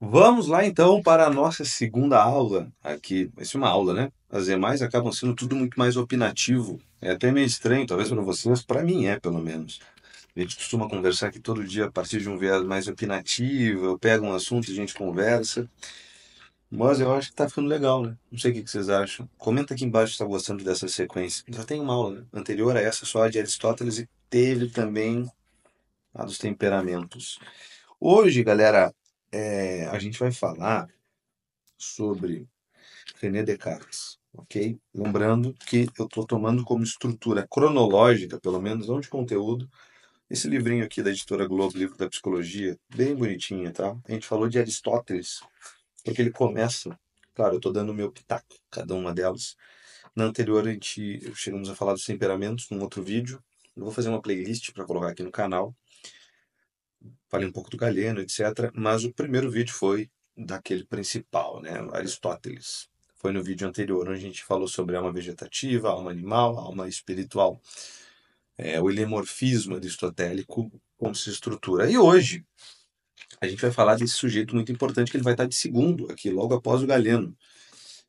Vamos lá então para a nossa segunda aula aqui. Vai ser uma aula, né? As demais acabam sendo tudo muito mais opinativo. É até meio estranho, talvez para vocês, para mim é pelo menos. A gente costuma conversar aqui todo dia a partir de um viés mais opinativo. Eu pego um assunto e a gente conversa. Mas eu acho que tá ficando legal, né? Não sei o que vocês acham. Comenta aqui embaixo se está gostando dessa sequência. Já tem uma aula, né? Anterior a essa, só a de Aristóteles, e teve também a dos temperamentos. Hoje, galera, a gente vai falar sobre René Descartes, ok? Lembrando que eu estou tomando como estrutura cronológica, pelo menos, não de conteúdo, esse livrinho aqui da editora Globo, livro da psicologia, bem bonitinho, tá? A gente falou de Aristóteles, porque ele começa, claro, eu estou dando o meu pitaco, cada uma delas. Na anterior, chegamos a falar dos temperamentos num outro vídeo. Eu vou fazer uma playlist para colocar aqui no canal. Falei um pouco do Galeno, etc. Mas o primeiro vídeo foi daquele principal, né? Aristóteles. Foi no vídeo anterior, onde a gente falou sobre alma vegetativa, alma animal, alma espiritual. O ilemorfismo aristotélico, como se estrutura. E hoje, a gente vai falar desse sujeito muito importante, que ele vai estar de segundo aqui, logo após o Galeno,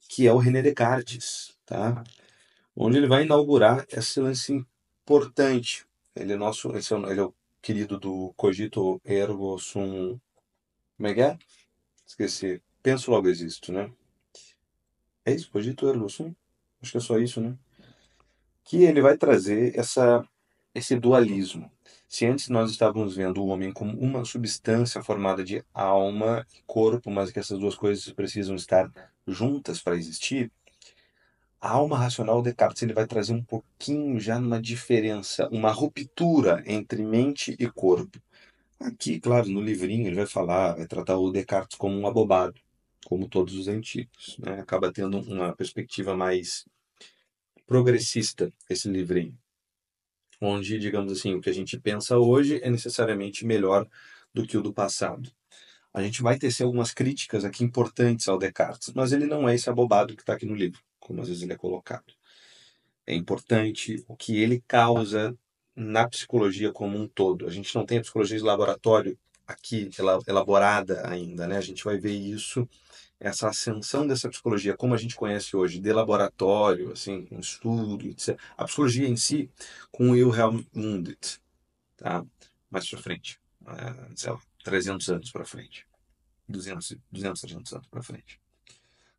que é o René Descartes, tá? Onde ele vai inaugurar esse lance importante. Ele é ele é o querido do Cogito Ergo Sum. Como é que é? Esqueci. Penso logo existo, né? É isso? Cogito ergo sum? Acho que é só isso, né? Que ele vai trazer esse dualismo. Se antes nós estávamos vendo o homem como uma substância formada de alma e corpo, mas que essas duas coisas precisam estar juntas para existir, a alma racional Descartes ele vai trazer um pouquinho já numa diferença, uma ruptura entre mente e corpo. Aqui, claro, no livrinho ele vai falar, vai tratar o Descartes como um abobado, como todos os antigos, né? Acaba tendo uma perspectiva mais progressista esse livrinho, onde, digamos assim, o que a gente pensa hoje é necessariamente melhor do que o do passado. A gente vai tecer algumas críticas aqui importantes ao Descartes, mas ele não é esse abobado que está aqui no livro, como às vezes ele é colocado. É importante o que ele causa na psicologia como um todo. A gente não tem a psicologia de laboratório aqui elaborada ainda, né? A gente vai ver isso, essa ascensão dessa psicologia como a gente conhece hoje, de laboratório, assim, com estudo, etc. A psicologia em si, com Wilhelm Wundt, tá? Mais para frente, sei lá, 300 anos para frente, 300 anos para frente.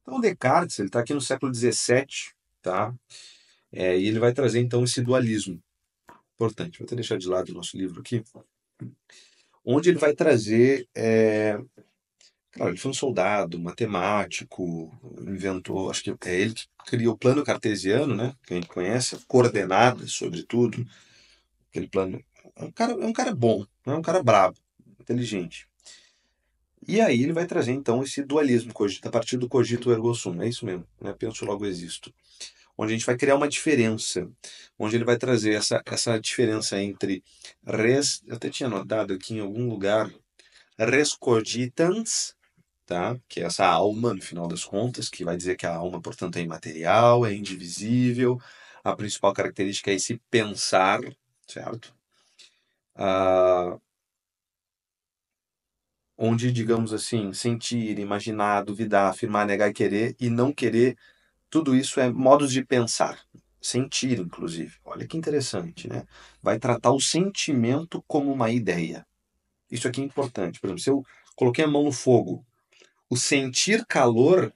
Então, o Descartes, ele está aqui no século XVII, tá? E ele vai trazer, então, esse dualismo importante. Vou até deixar de lado o nosso livro aqui, onde ele vai trazer. Claro, ele foi um soldado, matemático, inventou, acho que é ele que criou o plano cartesiano, né? Que a gente conhece, coordenadas, sobretudo. Aquele plano. É um cara bom, não é um cara brabo, inteligente. E aí ele vai trazer, então, esse dualismo, a partir do cogito ergo sum. É isso mesmo, né? Penso logo existo. Onde a gente vai criar uma diferença, onde ele vai trazer essa diferença entre eu até tinha anotado aqui em algum lugar, res cogitans, tá? Que é essa alma, no final das contas, que vai dizer que a alma, portanto, é imaterial, é indivisível, a principal característica é esse pensar, certo? Ah, onde, digamos assim, sentir, imaginar, duvidar, afirmar, negar e querer, e não querer, tudo isso é modos de pensar. Sentir, inclusive. Olha que interessante, né? Vai tratar o sentimento como uma ideia. Isso aqui é importante. Por exemplo, se eu coloquei a mão no fogo, o sentir calor,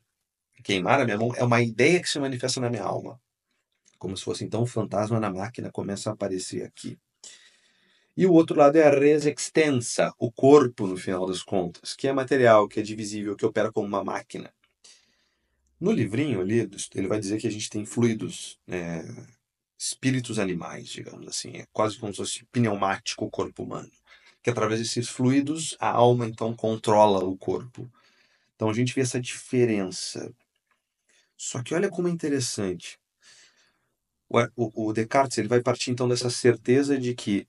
queimar a minha mão, é uma ideia que se manifesta na minha alma. Como se fosse então um fantasma na máquina começa a aparecer aqui. E o outro lado é a res extensa, o corpo, no final das contas, que é material, que é divisível, que opera como uma máquina. No livrinho ali, ele vai dizer que a gente tem fluidos, espíritos animais, digamos assim. É quase como se fosse pneumático o corpo humano. Que através desses fluidos, a alma então controla o corpo. Então a gente vê essa diferença. Só que olha como é interessante. O Descartes ele vai partir então dessa certeza de que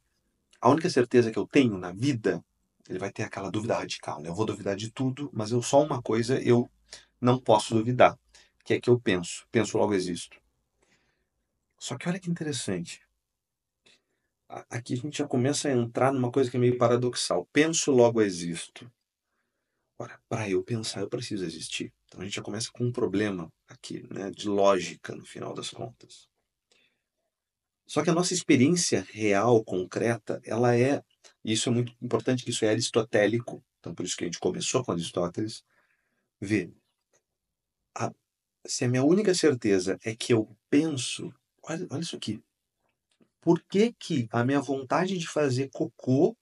a única certeza que eu tenho na vida, ele vai ter aquela dúvida radical, né? Eu vou duvidar de tudo, mas só uma coisa eu não posso duvidar, que é que eu penso. Penso, logo existo. Só que olha que interessante. Aqui a gente já começa a entrar numa coisa que é meio paradoxal. Penso, logo existo. Ora, para eu pensar, eu preciso existir. Então a gente já começa com um problema aqui, né, de lógica no final das contas. Só que a nossa experiência real, concreta, e isso é muito importante, que isso é aristotélico, então por isso que a gente começou com Aristóteles, vê, a- se a minha única certeza é que eu penso, olha isso aqui, por que que a minha vontade de fazer cocô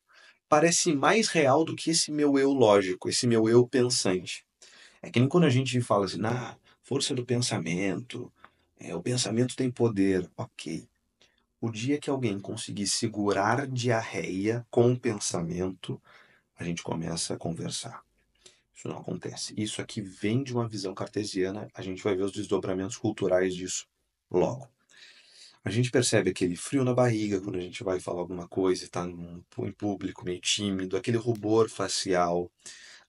parece mais real do que esse meu eu lógico, esse meu eu pensante? É que nem quando a gente fala assim, na força do pensamento, o pensamento tem poder, ok. O dia que alguém conseguir segurar diarreia com o pensamento, a gente começa a conversar. Isso não acontece. Isso aqui vem de uma visão cartesiana, a gente vai ver os desdobramentos culturais disso logo. A gente percebe aquele frio na barriga quando a gente vai falar alguma coisa e está em público meio tímido, aquele rubor facial,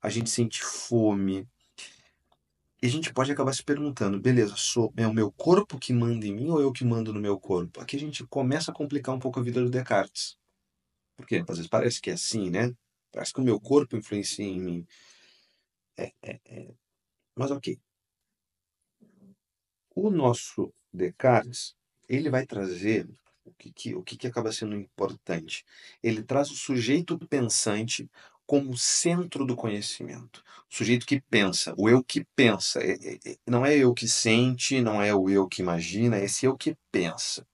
a gente sente fome. E a gente pode acabar se perguntando, beleza, é o meu corpo que manda em mim ou eu que mando no meu corpo? Aqui a gente começa a complicar um pouco a vida do Descartes. Porque às vezes parece que é assim, né? Parece que o meu corpo influencia em mim. Mas ok, o nosso Descartes, ele vai trazer o que acaba sendo importante. Ele traz o sujeito pensante como centro do conhecimento. O sujeito que pensa, o eu que pensa. Não é eu que sente, não é o eu que imagina, é esse eu que pensa.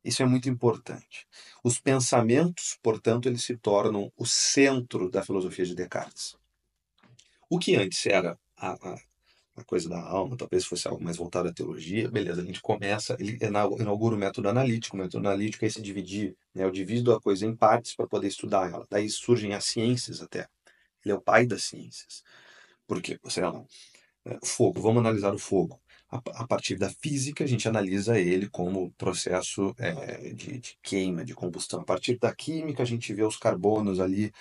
Isso é muito importante. Os pensamentos, portanto, eles se tornam o centro da filosofia de Descartes. O que antes era a coisa da alma, talvez fosse algo mais voltado à teologia, beleza, a gente começa, ele inaugura o método analítico. O método analítico é se dividir, né? Eu divido a coisa em partes para poder estudar ela. Daí surgem as ciências até. Ele é o pai das ciências. Por quê? Sei lá, fogo, vamos analisar o fogo. A partir da física, a gente analisa ele como processo de queima, de combustão. A partir da química, a gente vê os carbonos ali,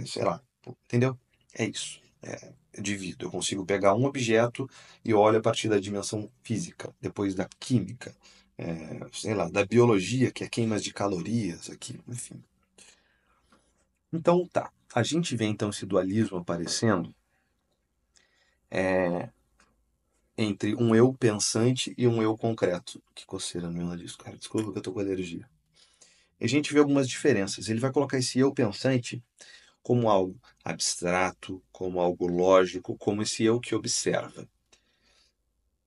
sei lá, entendeu? É isso. Eu divido. Eu consigo pegar um objeto e olho a partir da dimensão física, depois da química, sei lá, da biologia, que é queimas de calorias aqui, enfim. Então, tá. A gente vê então esse dualismo aparecendo entre um eu pensante e um eu concreto. Que coceira no meu nariz, cara. Desculpa que eu tô com alergia. E a gente vê algumas diferenças. Ele vai colocar esse eu pensante como algo abstrato, como algo lógico, como esse eu que observa.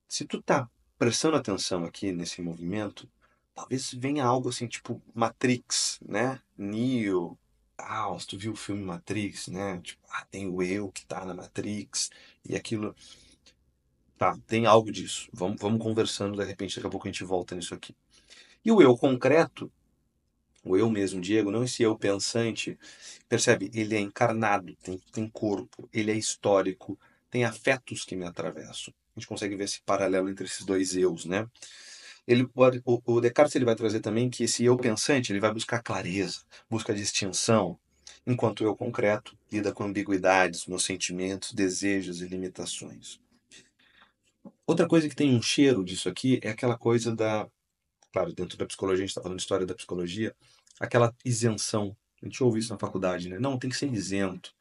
Se tu tá prestando atenção aqui nesse movimento, talvez venha algo assim, tipo Matrix, né? Neo. Ah, se tu viu o filme Matrix, né? Tipo, tem o eu que tá na Matrix e aquilo. Tá, tem algo disso. Vamos conversando, de repente, daqui a pouco a gente volta nisso aqui. E o eu concreto, o eu mesmo, Diego, não esse eu pensante, percebe? Ele é encarnado, tem corpo, ele é histórico, tem afetos que me atravessam. A gente consegue ver esse paralelo entre esses dois eus, né? O Descartes ele vai trazer também que esse eu pensante ele vai buscar clareza, busca distinção, enquanto o eu concreto lida com ambiguidades, meus sentimentos, desejos e limitações. Outra coisa que tem um cheiro disso aqui é aquela coisa claro, dentro da psicologia, a gente está falando de história da psicologia, aquela isenção. A gente ouve isso na faculdade, né? Não, tem que ser isento.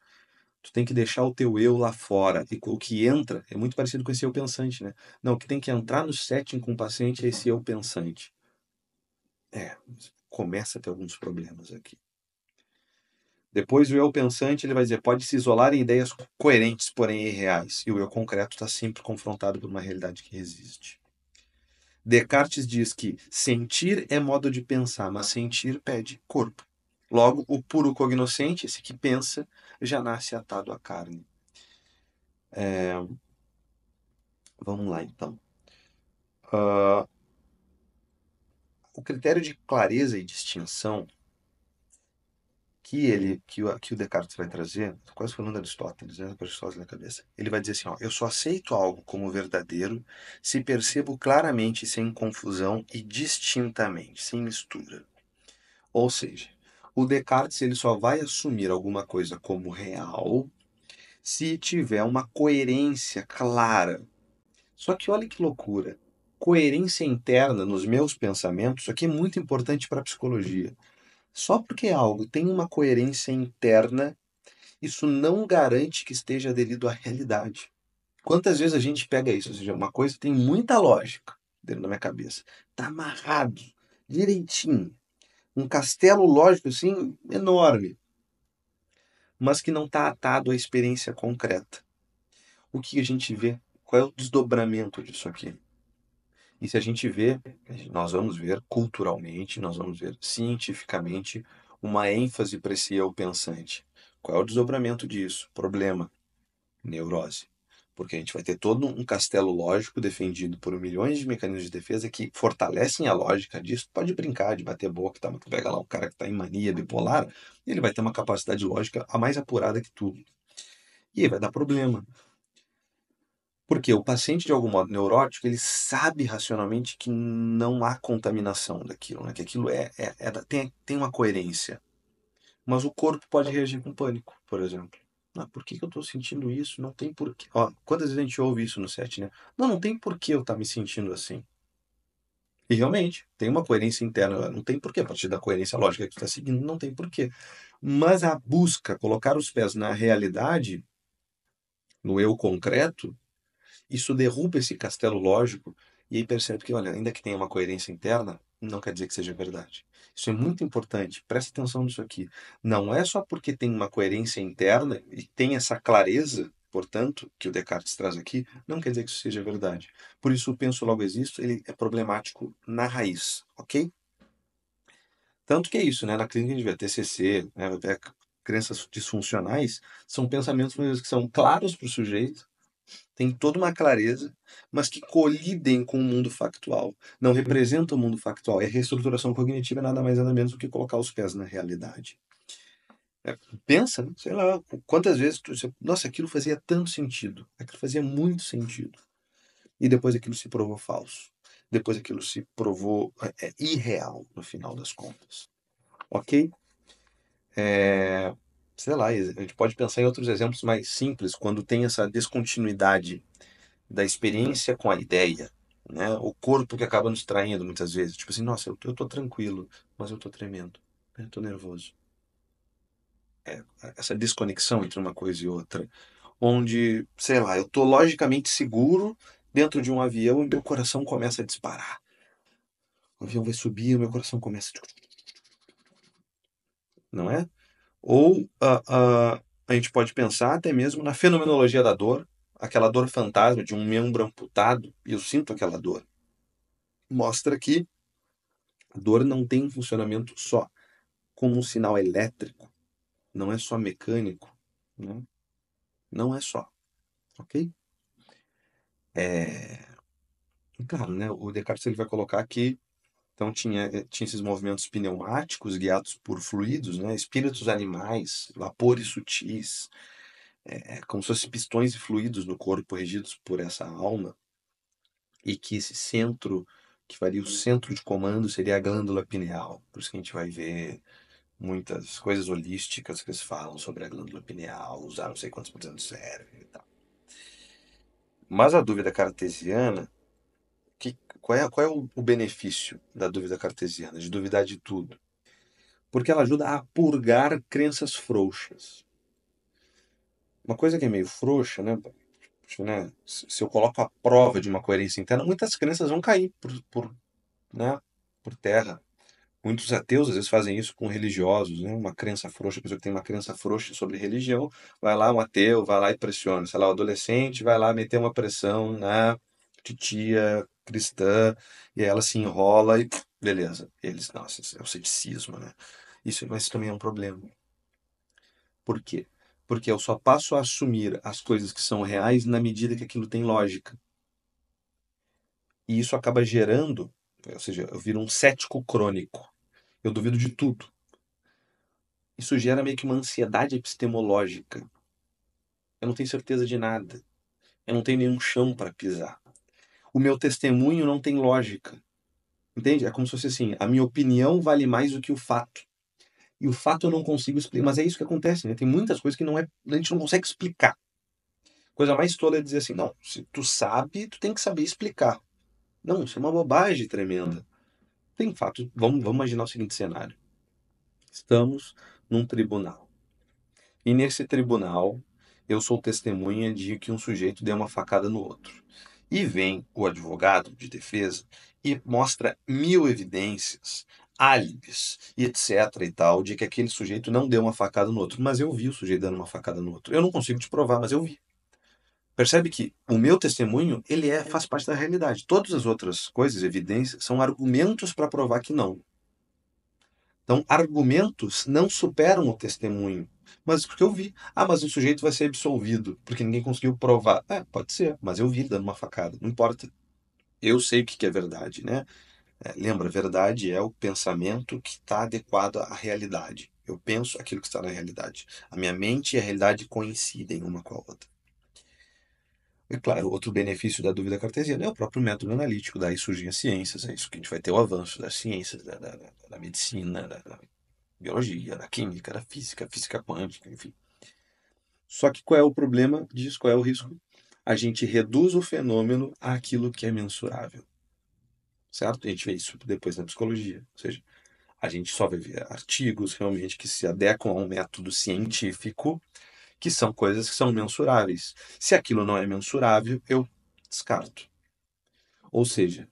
Tu tem que deixar o teu eu lá fora. E o que entra é muito parecido com esse eu pensante, né? Não, o que tem que entrar no setting com o paciente é esse eu pensante. Começa a ter alguns problemas aqui. Depois o eu pensante ele vai dizer, pode se isolar em ideias coerentes, porém irreais. E o eu concreto está sempre confrontado por uma realidade que resiste. Descartes diz que sentir é modo de pensar, mas sentir pede corpo. Logo, o puro cognoscente, esse que pensa, já nasce atado à carne. Vamos lá, então. Uh, o critério de clareza e distinção que o Descartes vai trazer, tô quase falando de Aristóteles, né? Com Aristóteles na cabeça. Ele vai dizer assim, ó, eu só aceito algo como verdadeiro se percebo claramente, sem confusão e distintamente, sem mistura. Ou seja, o Descartes ele só vai assumir alguma coisa como real se tiver uma coerência clara. Só que olha que loucura. Coerência interna nos meus pensamentos, isso aqui é muito importante para a psicologia. Só porque algo tem uma coerência interna, isso não garante que esteja aderido à realidade. Quantas vezes a gente pega isso? Ou seja, uma coisa tem muita lógica dentro da minha cabeça. Tá amarrado, direitinho. Um castelo lógico assim, enorme, mas que não está atado à experiência concreta. O que a gente vê? Qual é o desdobramento disso aqui? E se a gente vê, nós vamos ver culturalmente, nós vamos ver cientificamente uma ênfase para esse eu pensante. Qual é o desdobramento disso? Problema, neurose. Porque a gente vai ter todo um castelo lógico defendido por milhões de mecanismos de defesa que fortalecem a lógica disso. Pode brincar de bater boca, tá? Mas tu pega lá um cara que está em mania bipolar, ele vai ter uma capacidade lógica a mais apurada que tudo. E aí vai dar problema. Porque o paciente, de algum modo neurótico, ele sabe racionalmente que não há contaminação daquilo, né? Que aquilo tem uma coerência. Mas o corpo pode reagir com pânico, por exemplo. Ah, por que eu estou sentindo isso? Não tem porquê. Ó, quantas vezes a gente ouve isso no set, né? Não tem porquê eu estar me sentindo assim. E realmente, tem uma coerência interna. Não tem porquê, a partir da coerência lógica que tu está seguindo, não tem porquê. Mas a busca, colocar os pés na realidade, no eu concreto, isso derruba esse castelo lógico e aí percebe que, olha, ainda que tenha uma coerência interna, não quer dizer que seja verdade. Isso é muito importante, presta atenção nisso aqui. Não é só porque tem uma coerência interna e tem essa clareza, portanto, que o Descartes traz aqui, não quer dizer que isso seja verdade. Por isso, o penso logo existo, ele é problemático na raiz, ok? Tanto que é isso, né? Na clínica a gente vê TCC, né? Vai ver crenças disfuncionais, são pensamentos muitas vezes, que são claros para o sujeito, tem toda uma clareza, mas que colidem com o mundo factual. Não representam o mundo factual. E a reestruturação cognitiva é nada mais nada menos do que colocar os pés na realidade. Pensa, né? Sei lá, quantas vezes nossa, aquilo fazia tanto sentido, aquilo fazia muito sentido. E depois aquilo se provou falso. Depois aquilo se provou irreal, no final das contas. Ok? Sei lá, a gente pode pensar em outros exemplos mais simples, quando tem essa descontinuidade da experiência com a ideia, né? O corpo que acaba nos traindo muitas vezes. Tipo assim, nossa, eu tô tranquilo, mas eu tô tremendo, eu tô nervoso. Essa desconexão entre uma coisa e outra, onde, sei lá, eu tô logicamente seguro dentro de um avião e meu coração começa a disparar. O avião vai subir e meu coração começa a... Não é? Ou a gente pode pensar até mesmo na fenomenologia da dor, aquela dor fantasma de um membro amputado, e eu sinto aquela dor. Mostra que a dor não tem um funcionamento só como um sinal elétrico, não é só mecânico, né? Não é só, ok? E claro, né, o Descartes ele vai colocar que então tinha esses movimentos pneumáticos guiados por fluidos, né? Espíritos animais, vapores sutis, como se fossem pistões e fluidos no corpo regidos por essa alma, e que esse centro, que faria o centro de comando, seria a glândula pineal. Por isso que a gente vai ver muitas coisas holísticas que eles falam sobre a glândula pineal, usar não sei quantos por cento do cérebro e tal. Mas a dúvida cartesiana, qual é o benefício da dúvida cartesiana, de duvidar de tudo? Porque ela ajuda a purgar crenças frouxas. Uma coisa que é meio frouxa, né? Se eu coloco a prova de uma coerência interna, muitas crenças vão cair né, por terra. Muitos ateus às vezes fazem isso com religiosos, né? Uma crença frouxa, a pessoa que tem uma crença frouxa sobre religião, vai lá um ateu, vai lá e pressiona. Sei lá, o adolescente vai lá meter uma pressão na titia cristã, e aí ela se enrola e beleza. Eles, nossa, isso é o ceticismo, né? Mas isso também é um problema. Por quê? Porque eu só passo a assumir as coisas que são reais na medida que aquilo tem lógica. E isso acaba gerando, ou seja, eu viro um cético crônico. Eu duvido de tudo. Isso gera meio que uma ansiedade epistemológica. Eu não tenho certeza de nada. Eu não tenho nenhum chão para pisar. O meu testemunho não tem lógica. Entende? É como se fosse assim: a minha opinião vale mais do que o fato. E o fato eu não consigo explicar. Mas é isso que acontece, né? Tem muitas coisas que a gente não consegue explicar. Coisa mais tola é dizer assim: não, se tu sabe, tu tem que saber explicar. Não, isso é uma bobagem tremenda. Tem fato. Vamos imaginar o seguinte cenário: estamos num tribunal. E nesse tribunal, eu sou testemunha de que um sujeito deu uma facada no outro. E vem o advogado de defesa e mostra 1000 evidências, álibis e etc e tal, de que aquele sujeito não deu uma facada no outro. Mas eu vi o sujeito dando uma facada no outro. Eu não consigo te provar, mas eu vi. Percebe que o meu testemunho, faz parte da realidade. Todas as outras coisas, evidências, são argumentos para provar que não. Então, argumentos não superam o testemunho. Mas porque eu vi. Ah, mas o sujeito vai ser absolvido porque ninguém conseguiu provar. É, pode ser, mas eu vi ele dando uma facada. Não importa. Eu sei o que é verdade, né? Lembra, verdade é o pensamento que está adequado à realidade. Eu penso aquilo que está na realidade. A minha mente e a realidade coincidem uma com a outra. E claro, outro benefício da dúvida cartesiana é o próprio método analítico. Daí surgem as ciências, é isso que a gente vai ter o avanço das ciências, da medicina, da biologia, da química, da física, física quântica, enfim. Só que qual é o problema disso? Qual é o risco? A gente reduz o fenômeno àquilo que é mensurável, certo? A gente vê isso depois na psicologia. Ou seja, a gente só vai ver artigos realmente que se adequam a um método científico, que são coisas que são mensuráveis. Se aquilo não é mensurável, eu descarto. Ou seja,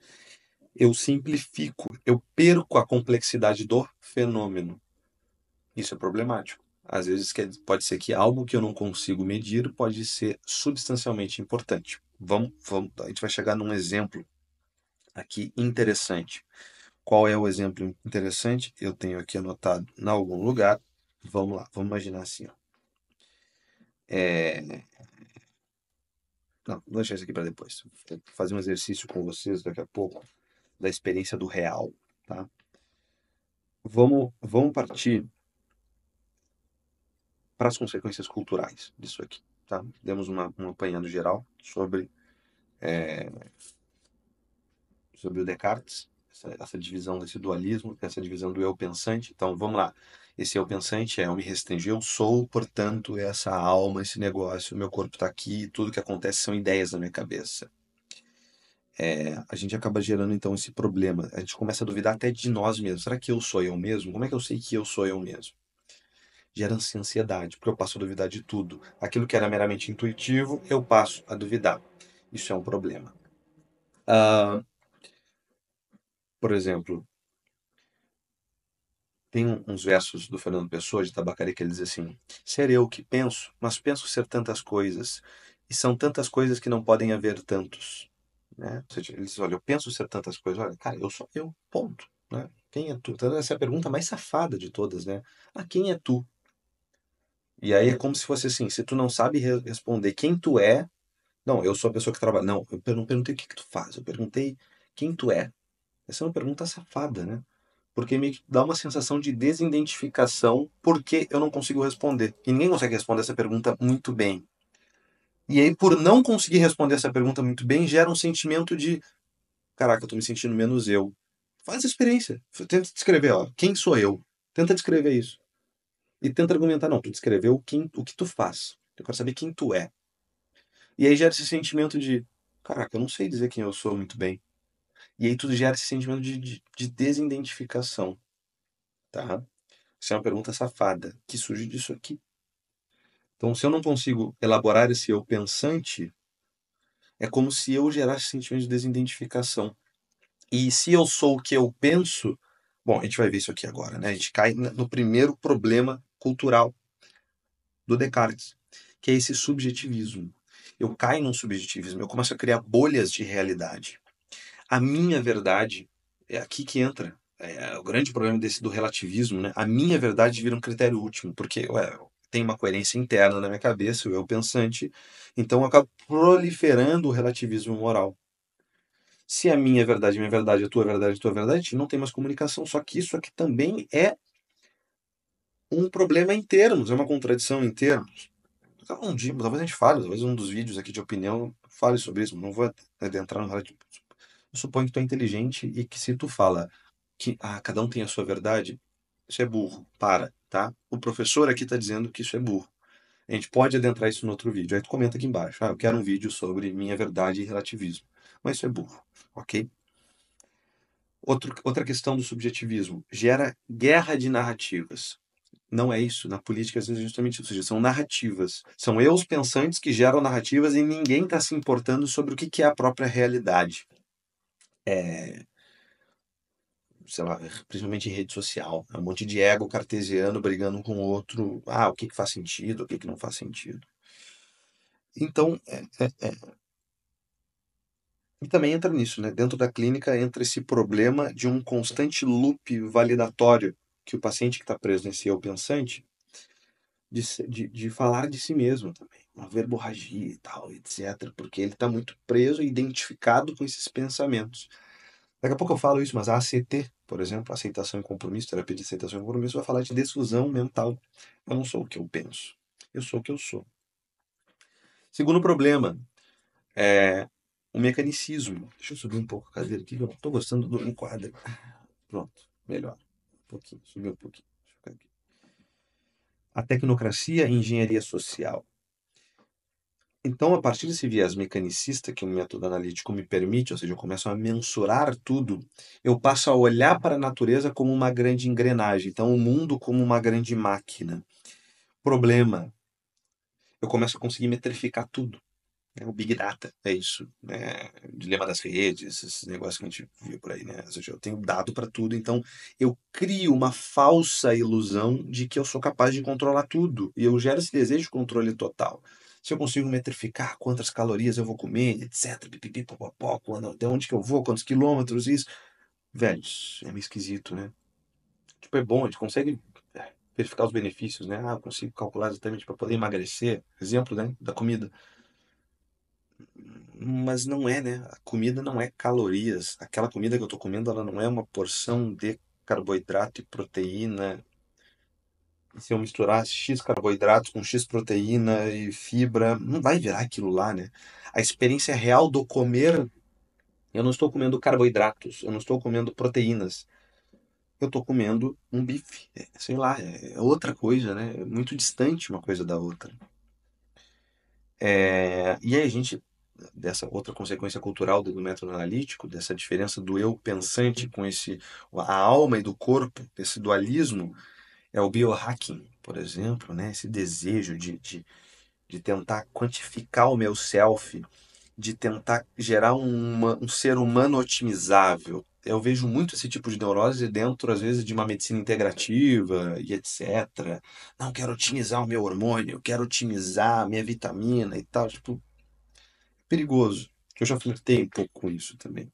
eu simplifico, eu perco a complexidade do fenômeno. Isso é problemático. Às vezes pode ser que algo que eu não consigo medir pode ser substancialmente importante. A gente vai chegar num exemplo aqui interessante. Qual é o exemplo interessante? Eu tenho aqui anotado em algum lugar. Vamos lá, vamos imaginar assim. Ó. Não, vou deixar isso aqui para depois. Vou fazer um exercício com vocês daqui a pouco da experiência do real. Tá? Vamos partir para as consequências culturais disso aqui. Tá? Demos um apanhado geral sobre o Descartes, essa divisão desse dualismo, essa divisão do eu pensante. Então, vamos lá. Esse eu pensante eu me restringi, eu sou, portanto, essa alma, esse negócio, o meu corpo está aqui, tudo que acontece são ideias na minha cabeça. A gente acaba gerando, então, esse problema. A gente começa a duvidar até de nós mesmos. Será que eu sou eu mesmo? Como é que eu sei que eu sou eu mesmo? Gera-se ansiedade, porque eu passo a duvidar de tudo. Aquilo que era meramente intuitivo, eu passo a duvidar. Isso é um problema. Por exemplo, tem uns versos do Fernando Pessoa, de Tabacaria, que ele diz assim: ser eu que penso, mas penso ser tantas coisas, e são tantas coisas que não podem haver tantos. Né? Ou seja, ele diz: olha, eu penso ser tantas coisas, olha, cara, eu sou eu, ponto. Né? Quem é tu? Então, essa é a pergunta mais safada de todas, né? Ah, quem é tu? E aí é como se fosse assim: se tu não sabe responder quem tu é, não, eu sou a pessoa que trabalha. Não, eu não perguntei o que tu faz, eu perguntei quem tu é. Essa é uma pergunta safada, né? Porque me dá uma sensação de desidentificação porque eu não consigo responder. E ninguém consegue responder essa pergunta muito bem. E aí, por não conseguir responder essa pergunta muito bem, gera um sentimento de: caraca, eu tô me sentindo menos eu. Faz a experiência. Tenta descrever, ó, quem sou eu? Tenta descrever isso. E tenta argumentar, não, tu descreveu o que tu faz. Eu quero saber quem tu é. E aí gera esse sentimento de: caraca, eu não sei dizer quem eu sou muito bem. E aí tudo gera esse sentimento de desidentificação, tá? Isso é uma pergunta safada, que surge disso aqui. Então, se eu não consigo elaborar esse eu pensante, é como se eu gerasse sentimento de desidentificação. E se eu sou o que eu penso, bom, a gente vai ver isso aqui agora, né? A gente cai no primeiro problema cultural do Descartes, que é esse subjetivismo. Eu caio num subjetivismo, eu começo a criar bolhas de realidade. A minha verdade é aqui que entra. É o grande problema do relativismo, né? A minha verdade vira um critério último, porque tem uma coerência interna na minha cabeça, o eu pensante, então eu acabo proliferando o relativismo moral. Se a minha verdade, a tua verdade, a gente não tem mais comunicação. Só que isso aqui também é um problema em termos, é uma contradição em termos. Talvez a gente fale, talvez um dos vídeos aqui de opinião fale sobre isso, não vou adentrar no relativismo. Eu suponho que tu é inteligente e que se tu fala que cada um tem a sua verdade, isso é burro. Para, tá? O professor aqui está dizendo que isso é burro. A gente pode adentrar isso no outro vídeo. Aí tu comenta aqui embaixo. Eu quero um vídeo sobre minha verdade e relativismo. Mas isso é burro, ok? Outra questão do subjetivismo. Gera guerra de narrativas. Não é isso. Na política, às vezes, é justamente isso. Ou seja, são narrativas. São eu, os pensantes, que geram narrativas e ninguém está se importando sobre o que que é a própria realidade. É, sei lá, principalmente em rede social. É um monte de ego cartesiano brigando um com o outro. Ah, o que que faz sentido, o que que não faz sentido. Então, e também entra nisso, né? Dentro da clínica entra esse problema de um constante loop validatório que o paciente que está preso nesse eu pensante de falar de si mesmo também, uma verborragia e tal, etc. Porque ele está muito preso e identificado com esses pensamentos. Daqui a pouco eu falo isso, mas a ACT, por exemplo, aceitação e compromisso, terapia de aceitação e compromisso, vai falar de desfusão mental. Eu não sou o que eu penso, eu sou o que eu sou. Segundo problema, é o mecanicismo. Deixa eu subir um pouco a cadeira aqui, que eu não estou gostando do enquadro. Pronto, melhor. Um pouquinho, subir um pouquinho. Deixa eu ficar aqui. A tecnocracia e engenharia social. Então, a partir desse viés mecanicista que o método analítico me permite, ou seja, eu começo a mensurar tudo, eu passo a olhar para a natureza como uma grande engrenagem, então o mundo como uma grande máquina. Problema, eu começo a conseguir metrificar tudo. Né? O Big Data é isso, né? O dilema das redes, esses negócios que a gente viu por aí, né? Ou seja, eu tenho dado para tudo, então eu crio uma falsa ilusão de que eu sou capaz de controlar tudo e eu gero esse desejo de controle total. Se eu consigo metrificar quantas calorias eu vou comer, etc, pipipi, popopó, de onde que eu vou, quantos quilômetros, isso, velho, isso é meio esquisito, né? Tipo, é bom, a gente consegue verificar os benefícios, né? Ah, eu consigo calcular exatamente para poder emagrecer, exemplo, né, da comida. Mas não é, né? A comida não é calorias. Aquela comida que eu tô comendo, ela não é uma porção de carboidrato e proteína. E se eu misturar X carboidratos com X proteína e fibra, não vai virar aquilo lá, né? A experiência real do comer, eu não estou comendo carboidratos, eu não estou comendo proteínas. Eu estou comendo um bife, sei lá, é outra coisa, né? É muito distante uma coisa da outra. E aí a gente, dessa outra consequência cultural do método analítico, dessa diferença do eu pensante com a alma e do corpo, esse dualismo, é o biohacking, por exemplo, né? Esse desejo de tentar quantificar o meu self, de tentar gerar um ser humano otimizável. Eu vejo muito esse tipo de neurose dentro, às vezes, de uma medicina integrativa e etc. Não, quero otimizar o meu hormônio, quero otimizar a minha vitamina e tal. Tipo, perigoso. Eu já flertei um pouco com isso também.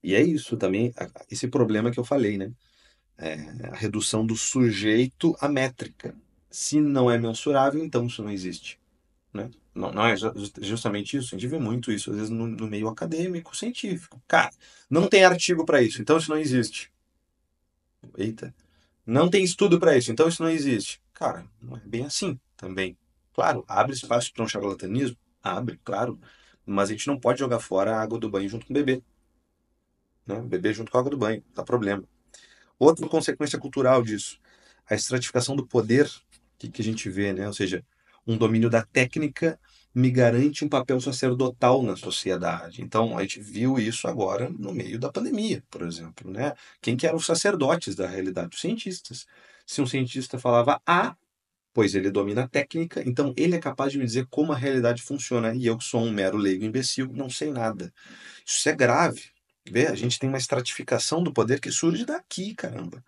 E é isso também, esse problema que eu falei, né? A redução do sujeito à métrica. Se não é mensurável, então isso não existe. Né? Não, não é justamente isso? A gente vê muito isso, às vezes, no meio acadêmico, científico. Cara, não tem artigo para isso, então isso não existe. Eita. Não tem estudo para isso, então isso não existe. Cara, não é bem assim também. Claro, abre espaço para um charlatanismo? Abre, claro. Mas a gente não pode jogar fora a água do banho junto com o bebê. Né? O bebê junto com a água do banho, dá problema. Outra consequência cultural disso, a estratificação do poder que a gente vê, né? Ou seja, um domínio da técnica me garante um papel sacerdotal na sociedade. Então, a gente viu isso agora no meio da pandemia, por exemplo, né? Quem que eram os sacerdotes da realidade? Os cientistas. Se um cientista falava A, pois ele domina a técnica, então ele é capaz de me dizer como a realidade funciona, e eu que sou um mero leigo imbecil, não sei nada. Isso é grave. Vê, a gente tem uma estratificação do poder que surge daqui, caramba.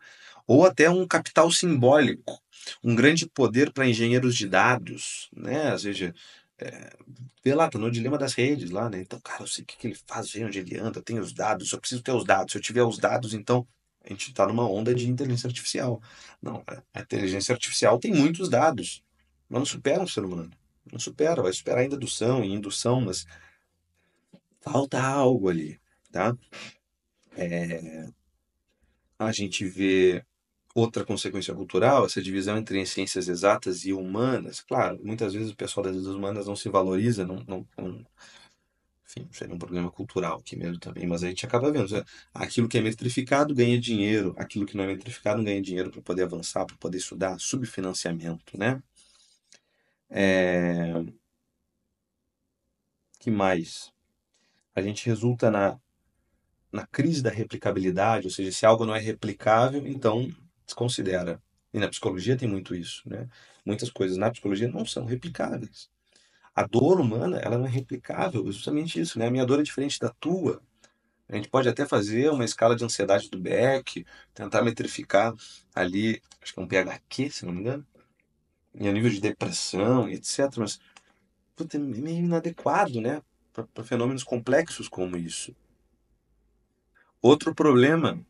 Ou até um capital simbólico, um grande poder para engenheiros de dados, né? Ou seja, é, vê lá, tá no dilema das redes lá, né? Então, cara, eu sei o que que ele faz, sei onde ele anda, tem os dados, eu preciso ter os dados. Se eu tiver os dados, então a gente está numa onda de inteligência artificial. Não, a inteligência artificial tem muitos dados, mas não supera um ser humano. Não supera, vai superar a indução e indução, mas falta algo ali, tá? A gente vê outra consequência cultural, essa divisão entre ciências exatas e humanas. Claro, muitas vezes o pessoal das humanas não se valoriza, enfim, seria um problema cultural aqui mesmo também, mas a gente acaba vendo, né? Aquilo que é metrificado ganha dinheiro, aquilo que não é metrificado não ganha dinheiro para poder avançar, para poder estudar, subfinanciamento, né? Que mais? A gente resulta na crise da replicabilidade, ou seja, se algo não é replicável, então desconsidera. E na psicologia tem muito isso, né? Muitas coisas na psicologia não são replicáveis. A dor humana, ela não é replicável, é justamente isso, né? A minha dor é diferente da tua. A gente pode até fazer uma escala de ansiedade do Beck, tentar metrificar ali, acho que é um PHQ, se não me engano, e a nível de depressão e etc. Mas puta, é meio inadequado, né? Para fenômenos complexos como isso. Outro problema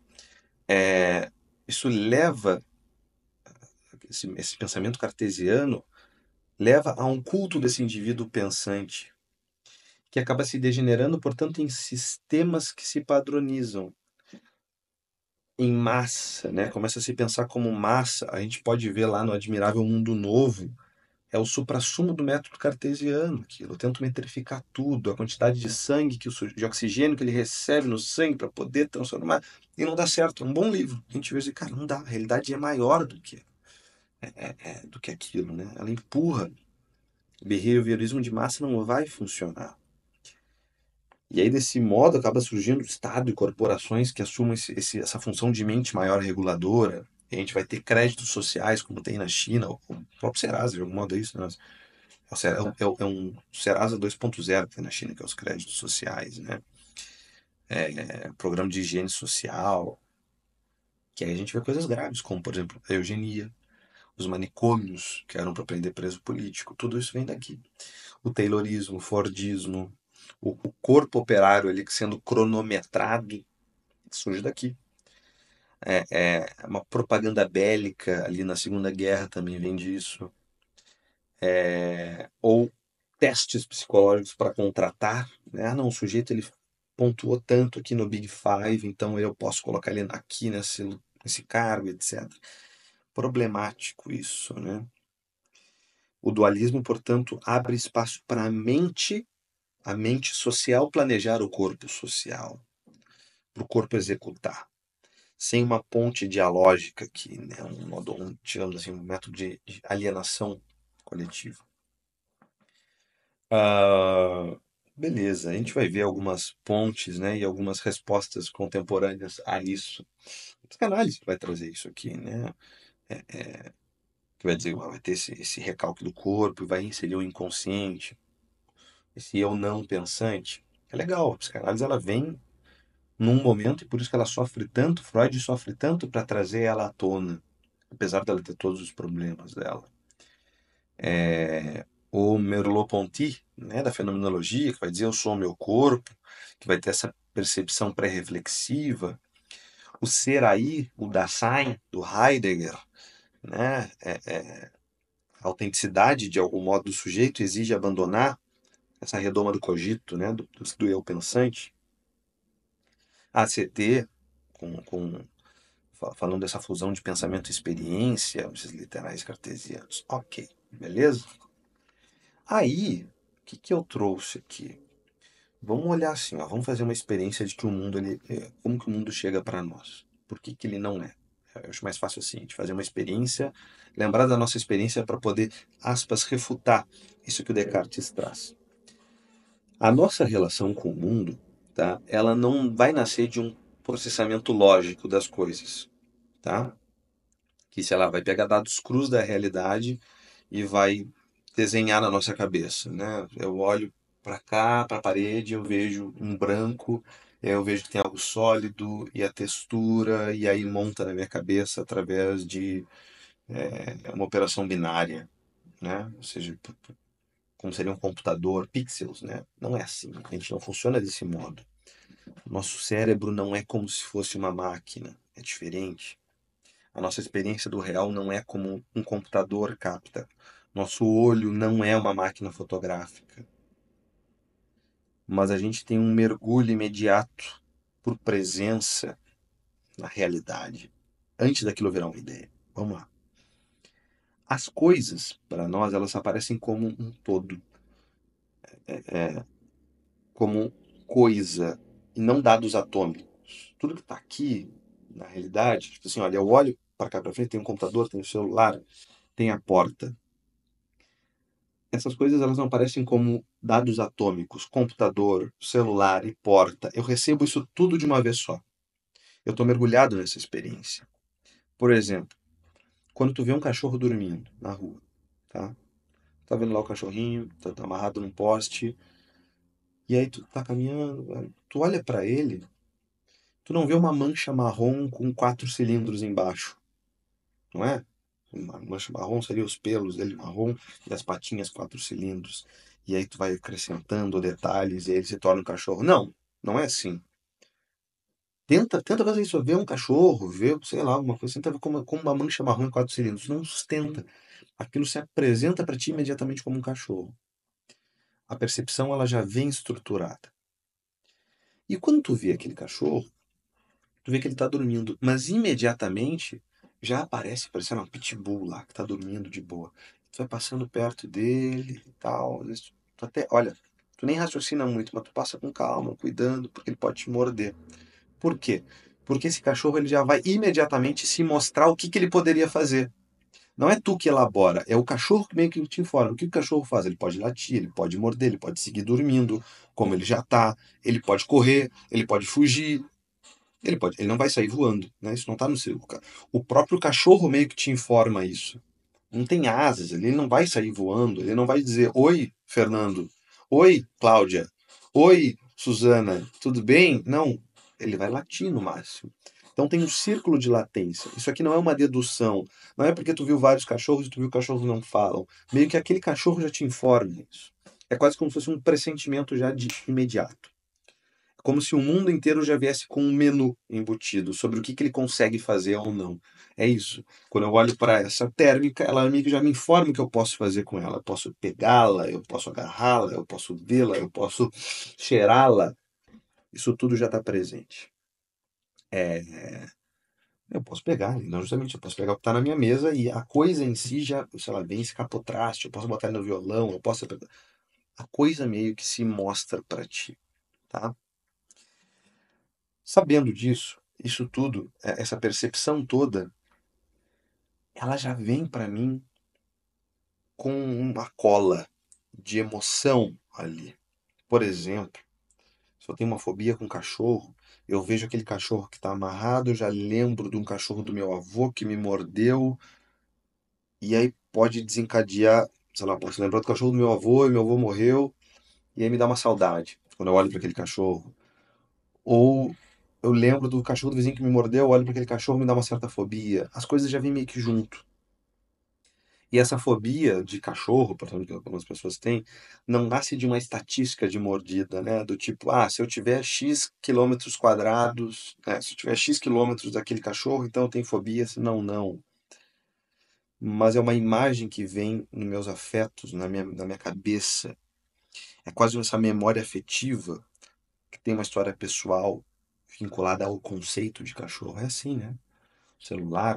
é isso leva, esse pensamento cartesiano leva a um culto desse indivíduo pensante, que acaba se degenerando, portanto, em sistemas que se padronizam em massa, né? Começa a se pensar como massa. A gente pode ver lá no Admirável Mundo Novo, é o suprassumo do método cartesiano, aquilo. Eu tento metrificar tudo, a quantidade de sangue, de oxigênio que ele recebe no sangue para poder transformar, e não dá certo. É um bom livro. A gente vê assim, cara, não dá. A realidade é maior do que aquilo, né? Ela empurra. O behaviorismo de massa não vai funcionar. E aí, desse modo, acaba surgindo o Estado e corporações que assumem essa função de mente maior reguladora. E a gente vai ter créditos sociais, como tem na China, ou o próprio Serasa, de algum modo é isso, né? É um Serasa 2.0 que tem na China, que é os créditos sociais, né? Programa de higiene social, que aí a gente vê coisas graves, como, por exemplo, a eugenia, os manicômios, que eram para prender preso político, tudo isso vem daqui. O taylorismo, o fordismo, o corpo operário ali sendo cronometrado, surge daqui. Uma propaganda bélica ali na Segunda Guerra também vem disso. Ou testes psicológicos para contratar, né? Ah, não, o sujeito ele pontuou tanto aqui no Big Five, então eu posso colocar ele aqui nesse cargo, etc. Problemático isso, né? O dualismo, portanto, abre espaço para a mente social planejar o corpo social, para o corpo executar, sem uma ponte dialógica aqui, né? Digamos assim, um método de alienação coletiva. Ah, beleza, a gente vai ver algumas pontes, né, e algumas respostas contemporâneas a isso. A psicanálise vai trazer isso aqui, né? Que vai dizer, vai ter esse recalque do corpo, vai inserir o inconsciente, esse eu não pensante. É legal, a psicanálise ela vem num momento e por isso que ela sofre tanto, Freud sofre tanto para trazer ela à tona, apesar dela ter todos os problemas dela. O Merleau-Ponty, né, da fenomenologia, que vai dizer eu sou o meu corpo, que vai ter essa percepção pré-reflexiva. O ser aí, o Dasein, do Heidegger, né, a autenticidade, de algum modo, do sujeito exige abandonar essa redoma do cogito, né, do eu pensante. A ACT, falando dessa fusão de pensamento e experiência, esses literais cartesianos. Ok, beleza? Aí, o que eu trouxe aqui? Vamos olhar assim, ó, vamos fazer uma experiência de que o mundo, como que o mundo chega para nós? Por que que ele não é? Eu acho mais fácil assim, de fazer uma experiência, lembrar da nossa experiência para poder, aspas, refutar isso que o Descartes traz. A nossa relação com o mundo, tá? Ela não vai nascer de um processamento lógico das coisas, tá? Que, sei lá, vai pegar dados crus da realidade e vai desenhar na nossa cabeça, né? Eu olho para cá, para a parede, eu vejo um branco, eu vejo que tem algo sólido e a textura, e aí monta na minha cabeça através de uma operação binária, né? Ou seja, como seria um computador, pixels, né? Não é assim, a gente não funciona desse modo. Nosso cérebro não é como se fosse uma máquina, é diferente. A nossa experiência do real não é como um computador capta. Nosso olho não é uma máquina fotográfica. Mas a gente tem um mergulho imediato por presença na realidade, antes daquilo virar uma ideia. Vamos lá. As coisas, para nós, elas aparecem como um todo, como coisa, e não dados atômicos. Tudo que está aqui, na realidade, tipo assim, olha, eu olho para cá para frente, tem um computador, tem um celular, tem a porta. Essas coisas elas não aparecem como dados atômicos, computador, celular e porta. Eu recebo isso tudo de uma vez só. Eu estou mergulhado nessa experiência. Por exemplo, quando tu vê um cachorro dormindo na rua, tá? Tá vendo lá o cachorrinho, tá amarrado num poste, e aí tu tá caminhando, tu olha pra ele, tu não vê uma mancha marrom com 4 cilindros embaixo, não é? Uma mancha marrom seria os pelos dele marrom e as patinhas 4 cilindros. E aí tu vai acrescentando detalhes e aí ele se torna um cachorro. Não, não é assim. Tenta fazer isso, ver um cachorro, ver, sei lá, alguma coisa, tenta ver como uma mancha marrom em 4 cilindros. Não sustenta. Aquilo se apresenta para ti imediatamente como um cachorro. A percepção ela já vem estruturada. E quando tu vê aquele cachorro, tu vê que ele tá dormindo, mas imediatamente já aparece, parecendo um pitbull lá, que tá dormindo de boa. Tu vai passando perto dele e tal, às vezes tu até, olha, tu nem raciocina muito, mas tu passa com calma, cuidando, porque ele pode te morder. Por quê? Porque esse cachorro ele já vai imediatamente se mostrar o que que ele poderia fazer. Não é tu que elabora, é o cachorro que meio que te informa. O que o cachorro faz? Ele pode latir, ele pode morder, ele pode seguir dormindo, como ele já tá, ele pode correr, ele pode fugir, ele não vai sair voando, né? Isso não tá no seu. O próprio cachorro meio que te informa isso. Não tem asas, ele não vai sair voando, ele não vai dizer: "Oi, Fernando. Oi, Cláudia. Oi, Suzana. Tudo bem?" Não, ele vai latir no máximo. Então tem um círculo de latência. Isso aqui não é uma dedução. Não é porque tu viu vários cachorros e tu viu que cachorros não falam. Meio que aquele cachorro já te informa isso. É quase como se fosse um pressentimento já de imediato, como se o mundo inteiro já viesse com um menu embutido sobre o que, que ele consegue fazer ou não. É isso. Quando eu olho para essa térmica, ela meio que já me informa o que eu posso fazer com ela. Eu posso pegá-la, eu posso agarrá-la, eu posso vê-la, eu posso cheirá-la. Isso tudo já está presente. Eu posso pegar, não justamente, eu posso pegar o que está na minha mesa e a coisa em si já, sei lá, vem esse capotraste, eu posso botar ele no violão, eu posso. A coisa meio que se mostra para ti, tá? Sabendo disso, isso tudo, essa percepção toda, ela já vem para mim com uma cola de emoção ali. Por exemplo, se eu tenho uma fobia com cachorro, eu vejo aquele cachorro que está amarrado, eu já lembro de um cachorro do meu avô que me mordeu, e aí pode desencadear, sei lá, posso lembrar do cachorro do meu avô e meu avô morreu, e aí me dá uma saudade quando eu olho para aquele cachorro. Ou eu lembro do cachorro do vizinho que me mordeu, eu olho para aquele cachorro e me dá uma certa fobia. As coisas já vêm meio que junto. E essa fobia de cachorro, portanto, que algumas pessoas têm, não nasce de uma estatística de mordida, né? Do tipo, se eu tiver X quilômetros quadrados, né? Se eu tiver X quilômetros daquele cachorro, então eu tenho fobia. Não, não. Mas é uma imagem que vem nos meus afetos, na minha cabeça. É quase essa memória afetiva que tem uma história pessoal vinculada ao conceito de cachorro. É assim, né? Celular,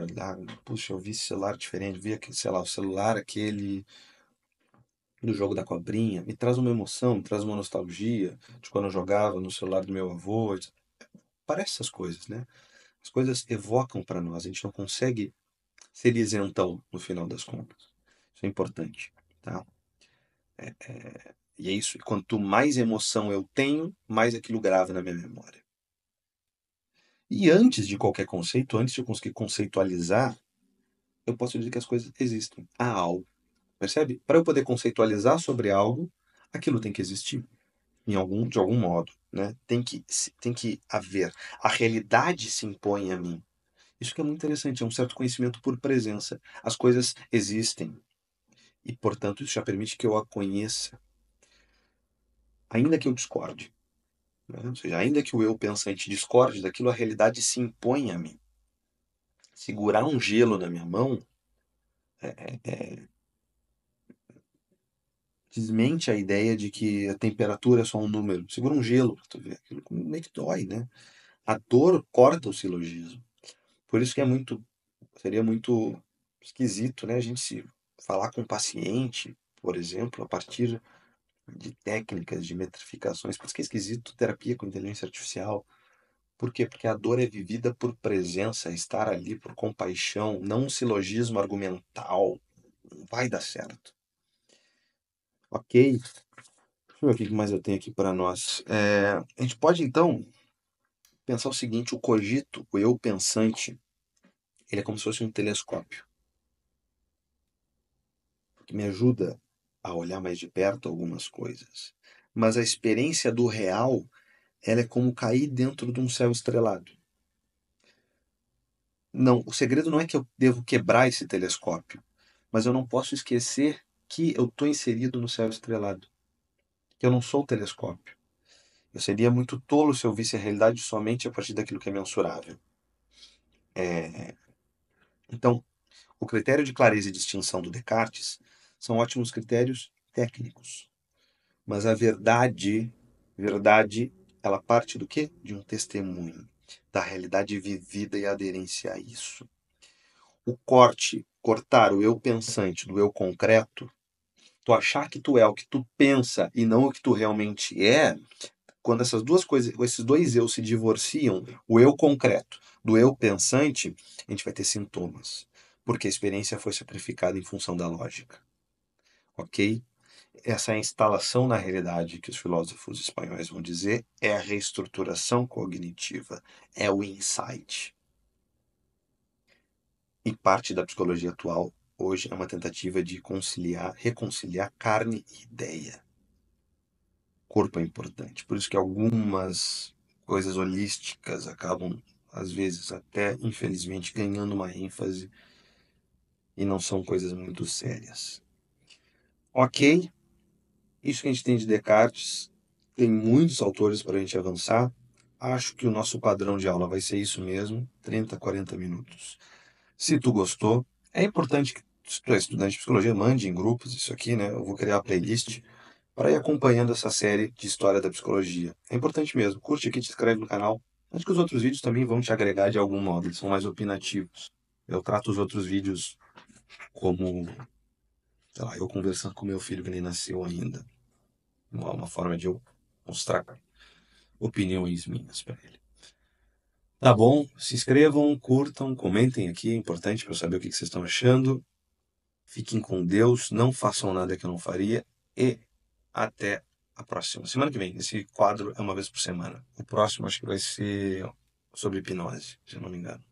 puxa, eu vi esse celular diferente, vi aquele, sei lá, o celular aquele do jogo da cobrinha, me traz uma emoção, me traz uma nostalgia de quando eu jogava no celular do meu avô. Parece essas coisas, né? As coisas evocam para nós, a gente não consegue ser isentão no final das contas. Isso é importante, tá? E é isso, e quanto mais emoção eu tenho, mais aquilo grava na minha memória. E antes de qualquer conceito, antes de eu conseguir conceitualizar, eu posso dizer que as coisas existem. Há algo. Percebe? Para eu poder conceitualizar sobre algo, aquilo tem que existir de algum modo, né? Tem que haver. A realidade se impõe a mim. Isso que é muito interessante, é um certo conhecimento por presença. As coisas existem e, portanto, isso já permite que eu a conheça, ainda que eu discorde, né? Ou seja, ainda que o eu pensante discorde daquilo, a realidade se impõe a mim. Segurar um gelo na minha mão desmente a ideia de que a temperatura é só um número. Segura um gelo pra tu ver. Aquilo meio que dói, né? A dor corta o silogismo. Por isso que seria muito esquisito, né? A gente se falar com o paciente, por exemplo, a partir de técnicas de metrificações. Por isso que é esquisito terapia com inteligência artificial. Por quê? Porque a dor é vivida por presença, estar ali por compaixão, não um silogismo argumental. Não vai dar certo. Ok? Deixa eu ver o que mais eu tenho aqui para nós. A gente pode, então, pensar o seguinte: o cogito, o eu pensante, Ele é como se fosse um telescópio, que me ajuda a olhar mais de perto algumas coisas. Mas a experiência do real, ela é como cair dentro de um céu estrelado. Não, o segredo não é que eu devo quebrar esse telescópio, mas eu não posso esquecer que eu estou inserido no céu estrelado, que eu não sou o telescópio. Eu seria muito tolo se eu visse a realidade somente a partir daquilo que é mensurável. Então, o critério de clareza e distinção do Descartes são ótimos critérios técnicos, mas a verdade, ela parte do quê? De um testemunho, da realidade vivida e aderência a isso. O cortar o eu pensante do eu concreto, tu achar que tu é o que tu pensa e não o que tu realmente é, quando essas duas coisas, esses dois eu se divorciam, o eu concreto do eu pensante, a gente vai ter sintomas, porque a experiência foi sacrificada em função da lógica, ok? Essa é a instalação na realidade que os filósofos espanhóis vão dizer é a reestruturação cognitiva, é o insight. E parte da psicologia atual hoje é uma tentativa de reconciliar carne e ideia. Corpo é importante, por isso que algumas coisas holísticas acabam, às vezes, até infelizmente, ganhando uma ênfase e não são coisas muito sérias. Ok, isso que a gente tem de Descartes, tem muitos autores para a gente avançar. Acho que o nosso padrão de aula vai ser isso mesmo, 30, 40 minutos. Se tu gostou, é importante que, se tu é estudante de psicologia, mande em grupos isso aqui, né? Eu vou criar a playlist para ir acompanhando essa série de história da psicologia. É importante mesmo. Curte aqui, te inscreve no canal. Acho que os outros vídeos também vão te agregar de algum modo, eles são mais opinativos. Eu trato os outros vídeos como, sei lá, eu conversando com meu filho que nem nasceu ainda. Uma forma de eu mostrar opiniões minhas para ele. Tá bom? Se inscrevam, curtam, comentem aqui, é importante para eu saber o que vocês estão achando. Fiquem com Deus, não façam nada que eu não faria e até a próxima. Semana que vem, esse quadro é uma vez por semana. O próximo acho que vai ser sobre hipnose, se eu não me engano.